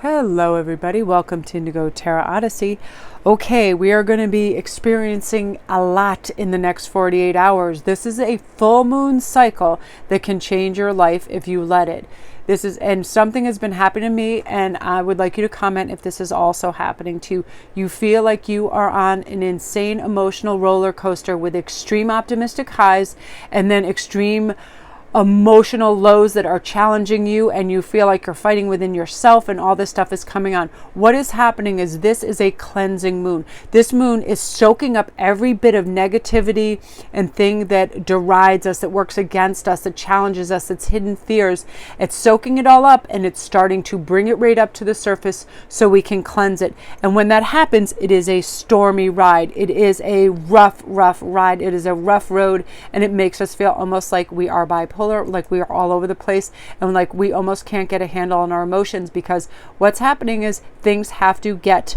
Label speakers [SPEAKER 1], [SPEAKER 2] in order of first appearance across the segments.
[SPEAKER 1] Hello everybody, welcome to Indigo Terra Odyssey. Okay, we are going to be experiencing a lot in the next 48 hours. This is a full moon cycle that can change your life if you let it. And something has been happening to me, and I would like you to comment if this is also happening to you. You feel like you are on an insane emotional roller coaster with extreme optimistic highs and then extreme emotional lows that are challenging you, and you feel like you're fighting within yourself, and all this stuff is coming on. What is happening is this is a cleansing moon. This moon is soaking up every bit of negativity and thing that derides us, that works against us, that challenges us, its hidden fears. It's soaking it all up, and it's starting to bring it right up to the surface so we can cleanse it. And when that happens, it is a stormy ride. It is a rough ride. It is a rough road, and it makes us feel almost like we are bipolar, like we are all over the place, and like we almost can't get a handle on our emotions, because what's happening is things have to get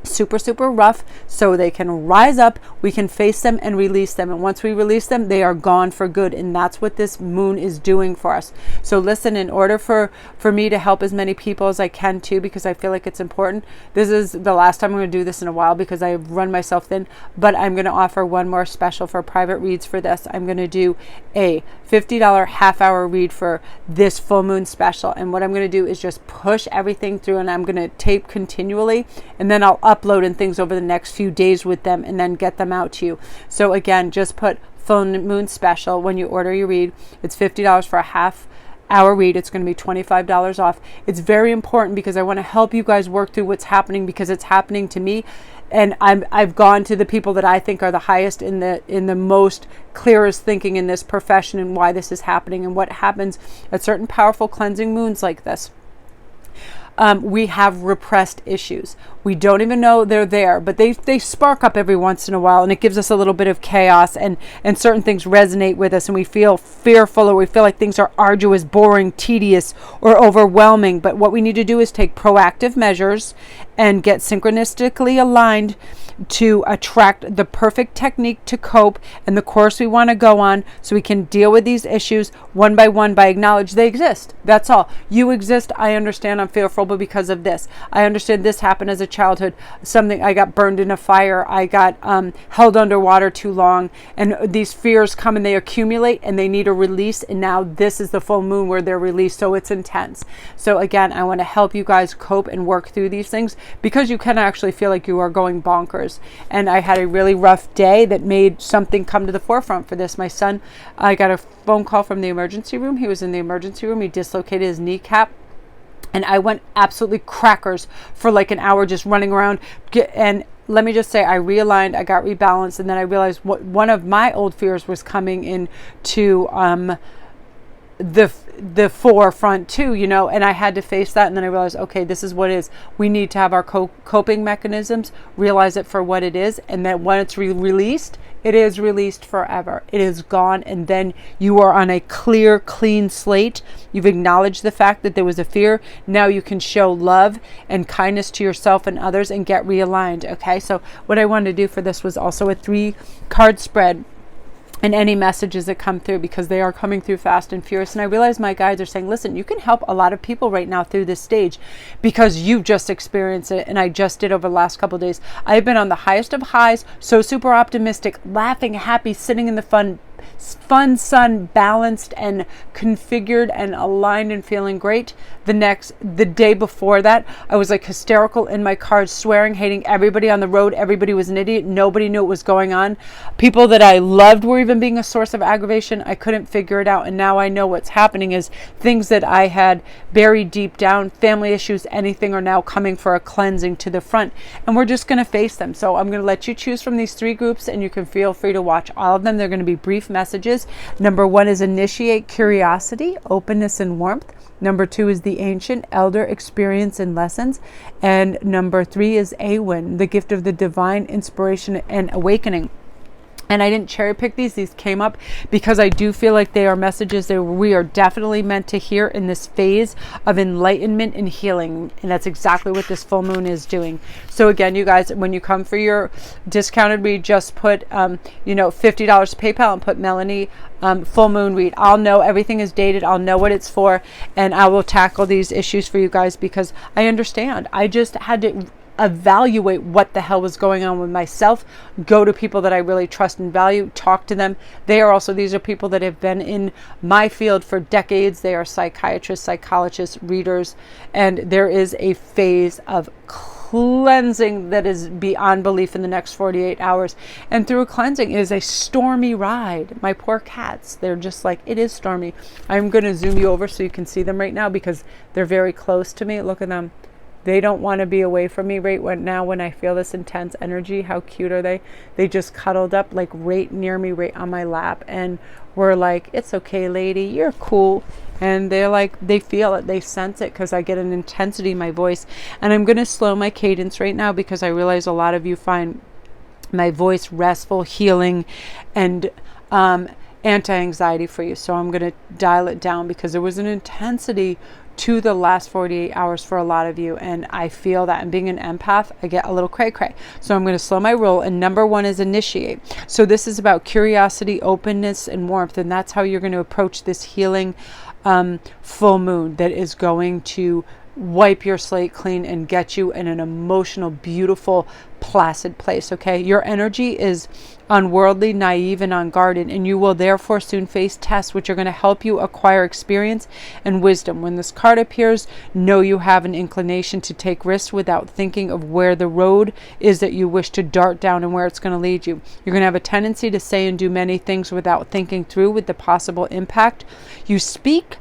[SPEAKER 1] super rough so they can rise up, we can face them and release them, and once we release them, they are gone for good. And that's what this moon is doing for us. So listen, in order for me to help as many people as I can too, because I feel like it's important, this is the last time I'm going to do this in a while because I've run myself thin, but I'm going to offer one more special for private reads for this. I'm going to do a $50 half-hour read for this full moon special, and what I'm going to do is just push everything through, and I'm going to tape continually, and then I'll upload and things over the next few days with them and then get them out to you. So again, just put full moon special when you order your read. It's $50 for a half-hour read. It's going to be $25 off. It's very important because I want to help you guys work through what's happening, because it's happening to me, and I've gone to the people that I think are the highest in the most clearest thinking in this profession, and why this is happening and what happens at certain powerful cleansing moons like this. We have repressed issues. We don't even know they're there, but they spark up every once in a while, and it gives us a little bit of chaos, and certain things resonate with us, and we feel fearful, or we feel like things are arduous, boring, tedious, or overwhelming. But what we need to do is take proactive measures and get synchronistically aligned to attract the perfect technique to cope and the course we want to go on, so we can deal with these issues one by one by acknowledge they exist. That's all. You exist. I understand I'm fearful, but because of this. I understand this happened as a childhood. Something, I got burned in a fire. I got held underwater too long, and these fears come and they accumulate and they need a release, and now this is the full moon where they're released, so it's intense. So again, I want to help you guys cope and work through these things, because you can actually feel like you are going bonkers. And I had a really rough day that made something come to the forefront for this. My son, I got a phone call from the emergency room. He was in the emergency room. He dislocated his kneecap. And I went absolutely crackers for like an hour just running around. And let me just say, I realigned, I got rebalanced, and then I realized what one of my old fears was coming into the forefront too, and I had to face that. And then I realized, okay, this is what it is. We need to have our coping mechanisms, realize it for what it is, and that when it's released, it is released forever. It is gone, and then you are on a clear, clean slate. You've acknowledged the fact that there was a fear. Now you can show love and kindness to yourself and others and get realigned. Okay, so what I wanted to do for this was also a 3-card spread, and any messages that come through, because they are coming through fast and furious. And I realize my guides are saying, listen, you can help a lot of people right now through this stage because you've just experienced it. And I just did over the last couple of days. I've been on the highest of highs, so super optimistic, laughing, happy, sitting in the fun sun, balanced and configured and aligned and feeling great. The day before that, I was like hysterical in my car, swearing, hating everybody on the road. Everybody was an idiot. Nobody knew what was going on. People that I loved were even being a source of aggravation. I couldn't figure it out. And now I know what's happening is things that I had buried deep down, family issues, anything, are now coming for a cleansing to the front. And we're just going to face them. So I'm going to let you choose from these 3 groups, and you can feel free to watch all of them. They're going to be brief messages. Number 1 is initiate curiosity, openness, and warmth. Number 2 is the ancient elder experience and lessons. And number 3 is Awen, the gift of the divine inspiration and awakening. And I didn't cherry pick these. These came up because I do feel like they are messages that we are definitely meant to hear in this phase of enlightenment and healing. And that's exactly what this full moon is doing. So again, you guys, when you come for your discounted read, just put, $50 PayPal and put Melanie full moon read. I'll know everything is dated. I'll know what it's for. And I will tackle these issues for you guys because I understand. I just had to evaluate what the hell was going on with myself, go to people that I really trust and value, talk to them. These are people that have been in my field for decades. They are psychiatrists, psychologists, readers, and there is a phase of cleansing that is beyond belief in the next 48 hours. And through cleansing is a stormy ride. My poor cats, they're just like, it is stormy. I'm going to zoom you over so you can see them right now because they're very close to me. Look at them. They don't want to be away from me now when I feel this intense energy. How cute are they? They just cuddled up like right near me, right on my lap. And we're like, it's okay, lady, you're cool. And they're like, they feel it, they sense it because I get an intensity in my voice. And I'm going to slow my cadence right now because I realize a lot of you find my voice restful, healing, and anti-anxiety for you. So I'm going to dial it down because there was an intensity to the last 48 hours for a lot of you, and I feel that. And being an empath, I get a little cray-cray. So I'm going to slow my roll, and number 1 is initiate. So this is about curiosity, openness, and warmth, and that's how you're going to approach this healing full moon that is going to wipe your slate clean and get you in an emotional, beautiful, placid place. Okay, your energy is unworldly, naive, and unguarded, and you will therefore soon face tests which are going to help you acquire experience and wisdom. When this card appears, know you have an inclination to take risks without thinking of where the road is that you wish to dart down and where it's going to lead you. You're going to have a tendency to say and do many things without thinking through with the possible impact. You speak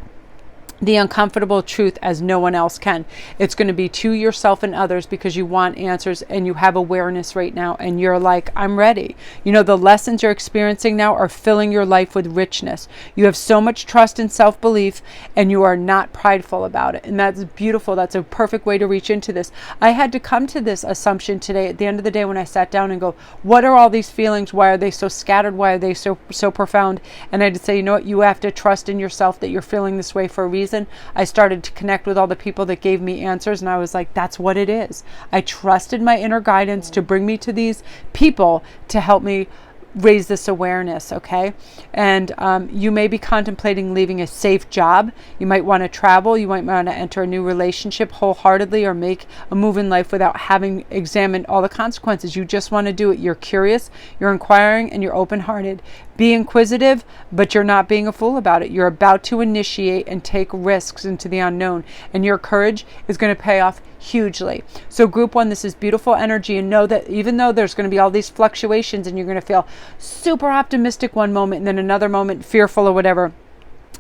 [SPEAKER 1] the uncomfortable truth as no one else can. It's going to be to yourself and others because you want answers and you have awareness right now and you're like, I'm ready. The lessons you're experiencing now are filling your life with richness. You have so much trust and self-belief and you are not prideful about it. And that's beautiful. That's a perfect way to reach into this. I had to come to this assumption today at the end of the day when I sat down and go, what are all these feelings? Why are they so scattered? Why are they so profound? And I had to say, you know what? You have to trust in yourself that you're feeling this way for a reason. I started to connect with all the people that gave me answers, and I was like, that's what it is. I trusted my inner guidance to bring me to these people to help me raise this awareness, okay? And you may be contemplating leaving a safe job. You might want to travel. You might want to enter a new relationship wholeheartedly or make a move in life without having examined all the consequences. You just want to do it. You're curious, you're inquiring, and you're open-hearted. Be inquisitive, but you're not being a fool about it. You're about to initiate and take risks into the unknown, and your courage is going to pay off hugely. So group 1, this is beautiful energy, and know that even though there's going to be all these fluctuations and you're going to feel super optimistic one moment and then another moment fearful or whatever,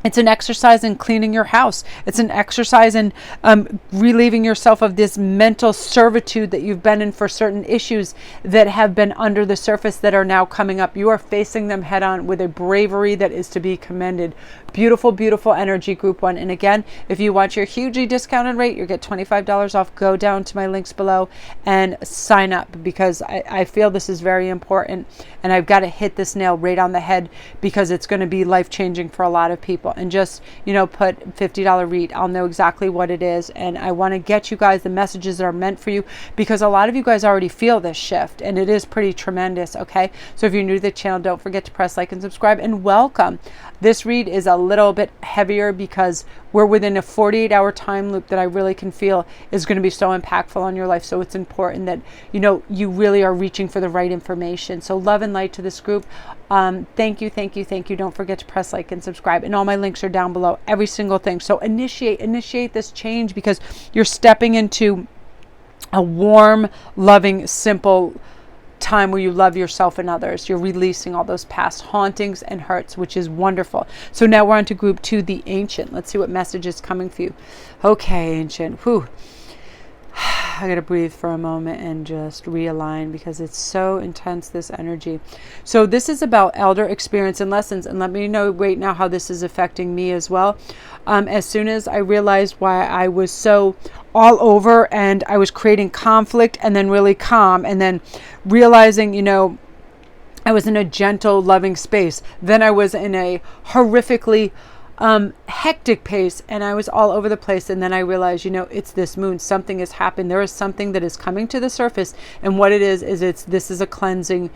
[SPEAKER 1] it's an exercise in cleaning your house. It's an exercise in relieving yourself of this mental servitude that you've been in for certain issues that have been under the surface that are now coming up. You are facing them head on with a bravery that is to be commended. Beautiful, beautiful energy, group 1. And again, if you want your hugely discounted rate, you get $25 off. Go down to my links below and sign up because I feel this is very important and I've got to hit this nail right on the head because it's going to be life-changing for a lot of people. And just, put $50 read. I'll know exactly what it is. And I want to get you guys the messages that are meant for you because a lot of you guys already feel this shift and it is pretty tremendous. Okay. So if you're new to the channel, don't forget to press like and subscribe and welcome. This read is a little bit heavier because we're within a 48-hour time loop that I really can feel is going to be so impactful on your life. So it's important that, you really are reaching for the right information. So love and light to this group. Thank you. Don't forget to press like and subscribe. And all my links are down below, every single thing. So initiate this change because you're stepping into a warm, loving, simple time where you love yourself and others. You're releasing all those past hauntings and hurts, which is wonderful. So now we're on to group 2, the Ancient. Let's see what message is coming for you. Okay, Ancient. Whew. I gotta breathe for a moment and just realign because it's so intense, this energy. So this is about elder experience and lessons, and let me know right now how this is affecting me as well. As soon as I realized why I was so all over and I was creating conflict and then really calm and then realizing, I was in a gentle, loving space. Then I was in a horrifically hectic pace, and I was all over the place. And then I realized, it's this moon. Something has happened. There is something that is coming to the surface. And what it is this is a cleansing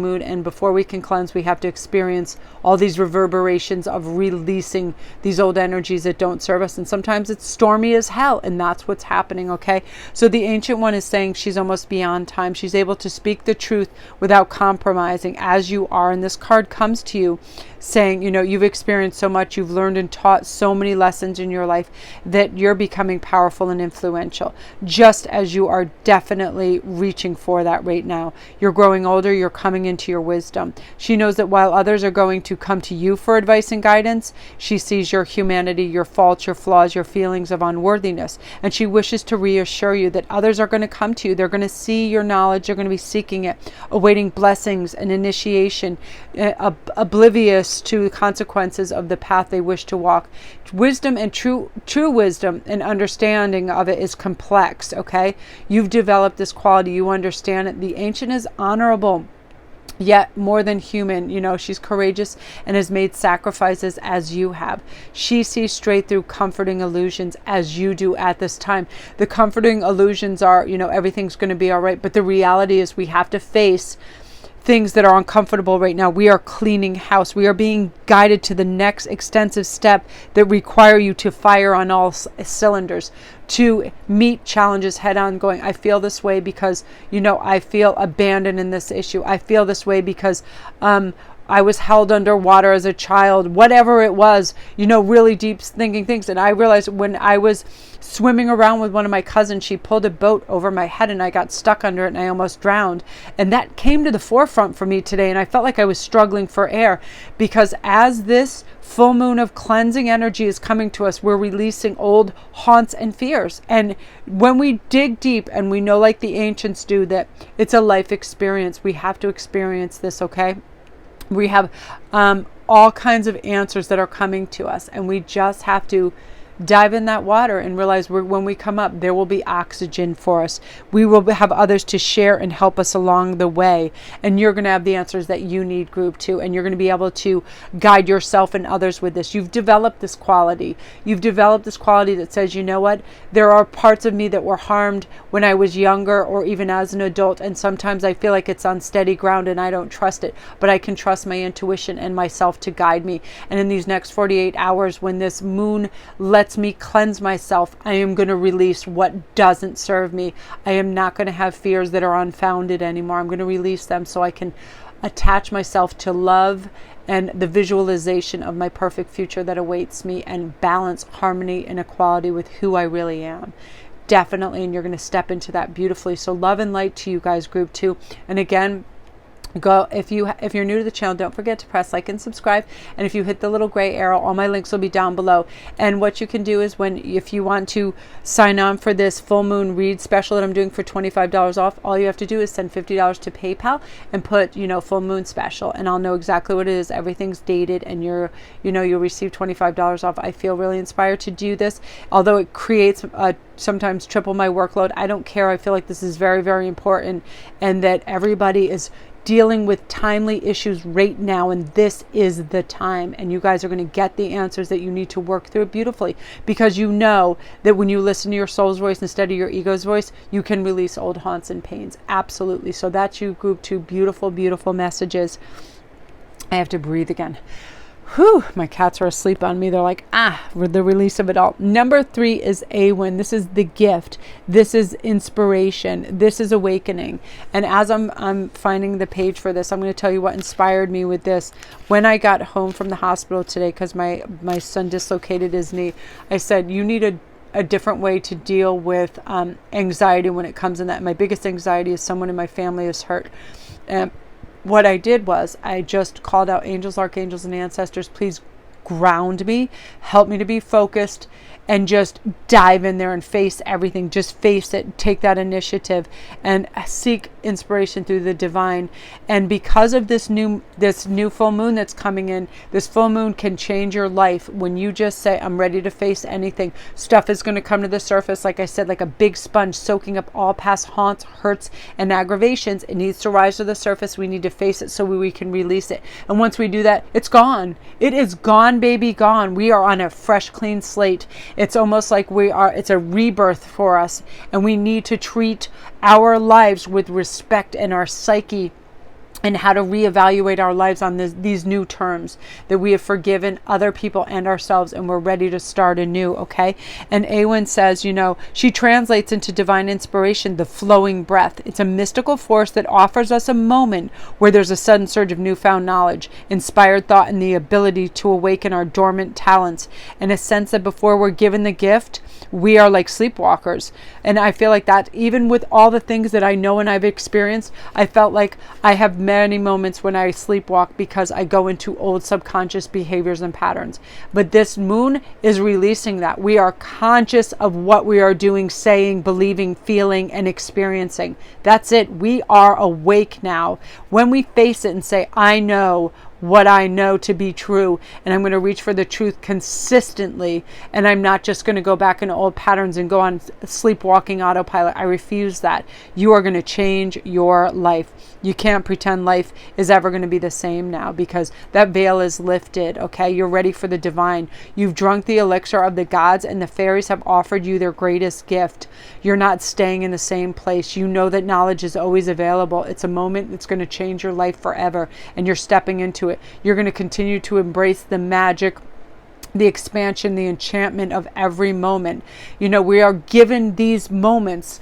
[SPEAKER 1] mood. And before we can cleanse, we have to experience all these reverberations of releasing these old energies that don't serve us. And sometimes it's stormy as hell, and that's what's happening. Okay, so the Ancient One is saying she's almost beyond time. She's able to speak the truth without compromising, as you are. And this card comes to you saying, you've experienced so much, you've learned and taught so many lessons in your life, that you're becoming powerful and influential, just as you are definitely reaching for that right now. You're growing older, you're coming into your wisdom. She knows that while others are going to come to you for advice and guidance, she sees your humanity, your faults, your flaws, your feelings of unworthiness. And she wishes to reassure you that others are going to come to you. They're going to see your knowledge. They're going to be seeking it, awaiting blessings and initiation, oblivious to the consequences of the path they wish to walk. Wisdom and true wisdom and understanding of it is complex. Okay, you've developed this quality. You understand it. The Ancient is honorable, yet more than human. She's courageous and has made sacrifices as you have. She sees straight through comforting illusions as you do at this time. The comforting illusions are, everything's going to be all right. But the reality is we have to face things that are uncomfortable right now. We are cleaning house. We are being guided to the next extensive step that require you to fire on all cylinders, to meet challenges head on, going, I feel this way because, I feel abandoned in this issue. I feel this way because I was held underwater as a child, whatever it was, really deep thinking things. And I realized when I was swimming around with one of my cousins, she pulled a boat over my head and I got stuck under it and I almost drowned. And that came to the forefront for me today. And I felt like I was struggling for air, because as this full moon of cleansing energy is coming to us, we're releasing old haunts and fears. And when we dig deep and we know, like the ancients do, that it's a life experience, we have to experience this. Okay. We have all kinds of answers that are coming to us, and we just have to dive in that water and realize when we come up, there will be oxygen for us. We will have others to share and help us along the way. And you're going to have the answers that you need, group 2. And you're going to be able to guide yourself and others with this. You've developed this quality. You've developed this quality that says, you know what? There are parts of me that were harmed when I was younger or even as an adult. And sometimes I feel like it's on steady ground and I don't trust it. But I can trust my intuition and myself to guide me. And in these next 48 hours, when this moon lets me cleanse myself, I am going to release what doesn't serve me. I am not going to have fears that are unfounded anymore. I'm going to release them so I can attach myself to love and the visualization of my perfect future that awaits me, and balance, harmony, and equality with who I really am. Definitely, and you're going to step into that beautifully. So love and light to you guys, group 2. And again, go, if you're new to the channel, don't forget to press like and subscribe. And if you hit the little gray arrow, all my links will be down below. And what you can do is, if you want to sign on for this full moon read special that I'm doing for $25 off, all you have to do is send $50 to PayPal and put, full moon special, and I'll know exactly what it is. Everything's dated, and you'll receive $25 off. I feel really inspired to do this, although it creates sometimes triple my workload. I don't care. I feel like this is very, very important, and that everybody is dealing with timely issues right now, and this is the time, and you guys are going to get the answers that you need to work through it beautifully, because you know that when you listen to your soul's voice instead of your ego's voice, you can release old haunts and pains. Absolutely. So that's you, group 2. Beautiful, beautiful messages. I have to breathe again. Whew, my cats are asleep on me. They're like, the release of it all. Number 3 is Awen. This is the gift. This is inspiration. This is awakening. And as I'm finding the page for this, I'm going to tell you what inspired me with this. When I got home from the hospital today, because my son dislocated his knee, I said, you need a different way to deal with anxiety when it comes in that. My biggest anxiety is someone in my family is hurt. What I did was I just called out angels, archangels, and ancestors. Please ground me, help me to be focused, and just dive in there and face everything. Just face it, take that initiative, and seek inspiration through the divine. And because of this new full moon that's coming in, this full moon can change your life. When you just say, I'm ready to face anything, stuff is going to come to the surface, like I said, like a big sponge soaking up all past haunts, hurts, and aggravations. It needs to rise to the surface. We need to face it so we can release it. And once we do that, it's gone. It is gone, baby, gone. We are on a fresh, clean slate. It's almost like it's a rebirth for us. And we need to treat our lives with respect and our psyche, and how to reevaluate our lives on these new terms, that we have forgiven other people and ourselves, and we're ready to start anew, okay? And Awen says, she translates into divine inspiration the flowing breath. It's a mystical force that offers us a moment where there's a sudden surge of newfound knowledge, inspired thought, and the ability to awaken our dormant talents, and a sense that before we're given the gift, we are like sleepwalkers. And I feel like that, even with all the things that I know and I've experienced, I felt like I have many moments when I sleepwalk because I go into old subconscious behaviors and patterns. But this moon is releasing that. We are conscious of what we are doing, saying, believing, feeling, and experiencing. That's it. We are awake now. When we face it and say, I know what I know to be true, and I'm going to reach for the truth consistently, and I'm not just going to go back into old patterns and go on sleepwalking autopilot. I refuse that. You are going to change your life. You can't pretend life is ever going to be the same now, because that veil is lifted, okay? You're ready for the divine. You've drunk the elixir of the gods, and the fairies have offered you their greatest gift. You're not staying in the same place. You know that knowledge is always available. It's a moment that's going to change your life forever, and you're stepping into it. You're going to continue to embrace the magic, the expansion, the enchantment of every moment. We are given these moments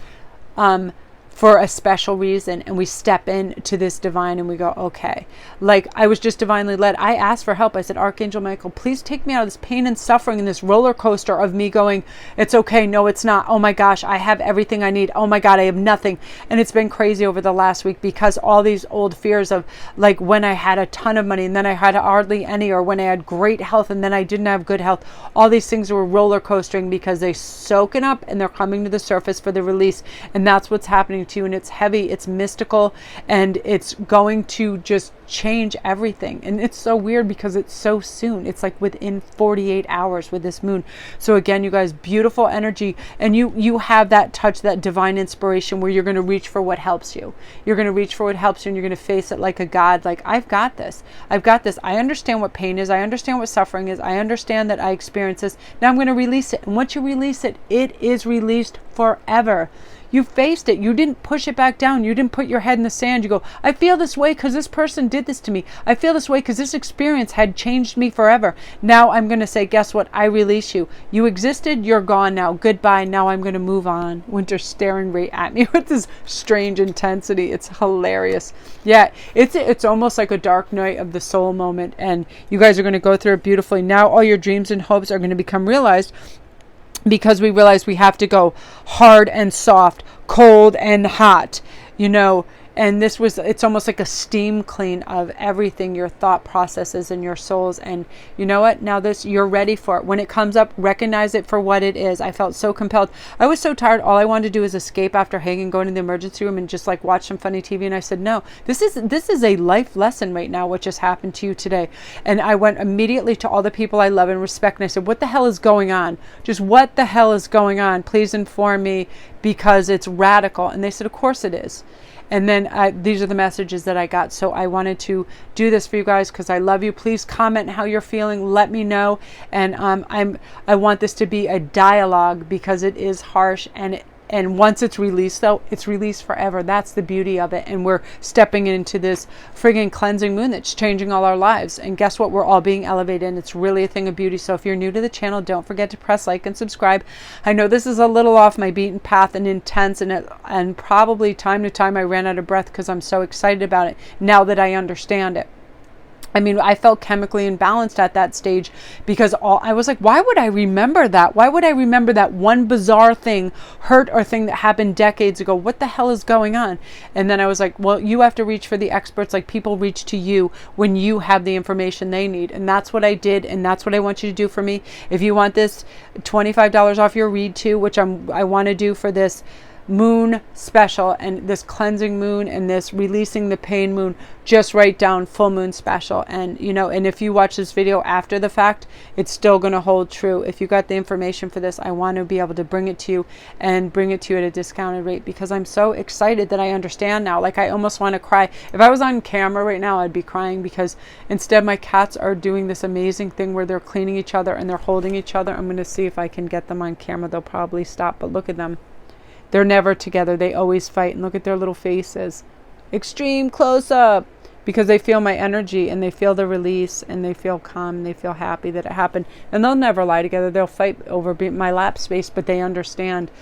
[SPEAKER 1] for a special reason, and we step into this divine and we go, okay. Like, I was just divinely led. I asked for help. I said, Archangel Michael, please take me out of this pain and suffering and this roller coaster of me going, it's okay, no it's not, oh my gosh, I have everything I need, oh my god, I have nothing. And it's been crazy over the last week, because all these old fears of, like, when I had a ton of money and then I had hardly any, or when I had great health and then I didn't have good health, all these things were roller coastering because they soaking up and they're coming to the surface for the release. And that's what's happening to you. And it's heavy, it's mystical, and it's going to just change everything. And it's so weird because it's so soon. It's like within 48 hours with this moon. So again, you guys, beautiful energy, and you have that touch, that divine inspiration where you're going to reach for what helps you. You're going to reach for what helps you, and you're going to face it like a god. Like, I've got this. I've got this. I understand what pain is. I understand what suffering is. I understand that I experience this. Now I'm going to release it. And once you release it, it is released forever. You faced it. You didn't push it back down. You didn't put your head in the sand. You go, I feel this way because this person did this to me. I feel this way because this experience had changed me forever. Now I'm going to say, guess what? I release you. You existed. You're gone now. Goodbye. Now I'm going to move on. Winter's staring right at me with this strange intensity. It's hilarious. Yeah, it's almost like a dark night of the soul moment. And you guys are going to go through it beautifully. Now all your dreams and hopes are going to become realized, because we realize we have to go hard and soft, cold and hot, and it's almost like a steam clean of everything, your thought processes and your souls. And you know what? Now you're ready for it. When it comes up, recognize it for what it is. I felt so compelled. I was so tired. All I wanted to do was escape after hanging, go into the emergency room and just like watch some funny TV. And I said, no, this is a life lesson right now, what just happened to you today. And I went immediately to all the people I love and respect. And I said, what the hell is going on? Just what the hell is going on? Please inform me, because it's radical. And they said, of course it is. And then these are the messages that I got. So I wanted to do this for you guys because I love you. Please comment how you're feeling. Let me know. And I want this to be a dialogue, because it is harsh, and once it's released, though, it's released forever. That's the beauty of it. And we're stepping into this friggin' cleansing moon that's changing all our lives. And guess what? We're all being elevated, and it's really a thing of beauty. So if you're new to the channel, don't forget to press like and subscribe. I know this is a little off my beaten path and intense, and probably time to time I ran out of breath because I'm so excited about it now that I understand it. I mean, I felt chemically imbalanced at that stage, because I was like, why would I remember that? Why would I remember that one bizarre thing, hurt or thing that happened decades ago? What the hell is going on? And then I was like, well, you have to reach for the experts. Like, people reach to you when you have the information they need. And that's what I did. And that's what I want you to do for me. If you want this $25 off your read to, which I want to do for this moon special, and this cleansing moon and this releasing the pain moon, just write down full moon special. And and if you watch this video after the fact, it's still going to hold true. If you got the information for this, I want to be able to bring it to you, and bring it to you at a discounted rate, because I'm so excited that I understand now. Like, I almost want to cry. If I was on camera right now, I'd be crying, because instead my cats are doing this amazing thing where they're cleaning each other and they're holding each other. I'm going to see if I can get them on camera. They'll probably stop, but look at them. They're never together. They always fight. And look at their little faces. Extreme close up. Because they feel my energy, and they feel the release, and they feel calm, and they feel happy that it happened. And they'll never lie together. They'll fight over my lap space, but they understand,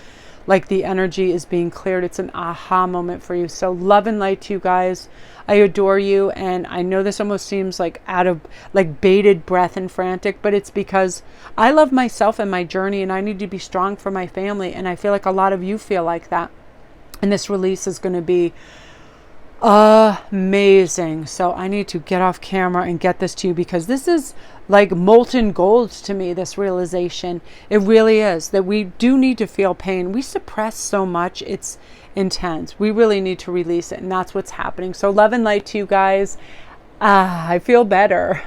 [SPEAKER 1] like, the energy is being cleared. It's an aha moment for you. So love and light to you guys. I adore you. And I know this almost seems like out of, like, bated breath and frantic, but it's because I love myself and my journey, and I need to be strong for my family. And I feel like a lot of you feel like that. And this release is going to be amazing. So I need to get off camera and get this to you, because this is like molten gold to me, this realization. It really is, that we do need to feel pain. We suppress so much. It's intense. We really need to release it, and that's what's happening. So love and light to you guys. I feel better.